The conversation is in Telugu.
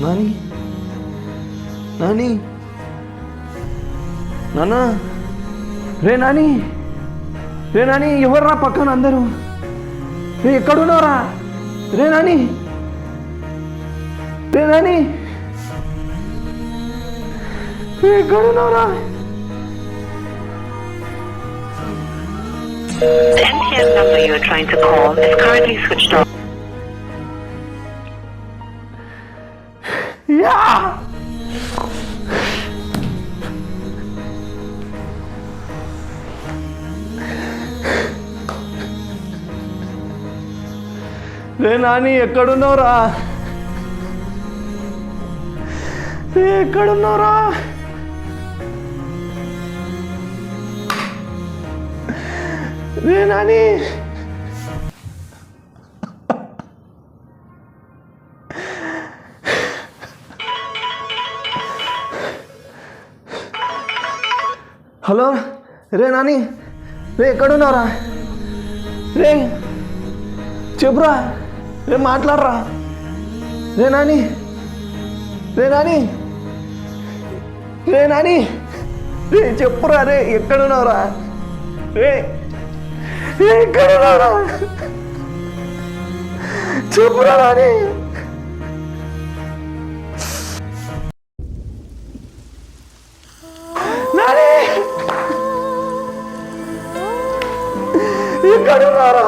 నాని నాని నాన్న రే నాని రే నాని ఎవర్రా పక్కన అందరూ రే ఎక్కడున్నారా రే నాని రే నాని రే ఎక్కడున్నారా The MTN number you are trying to call is currently switched off. Yeah! రే నాని ఎక్కడున్నావురా రే ఎక్కడున్నావురా రే నాని హలో రే నాని రే ఎక్కడున్నావురా రే చెప్పురా రే మాట్లాడరా రే నాని రే నాని రే నాని రే చెప్పురా రే ఎక్కడున్నావురా రే ఎక్కడున్నావురా చెప్పురా నాని నాని ఎక్కడున్నారా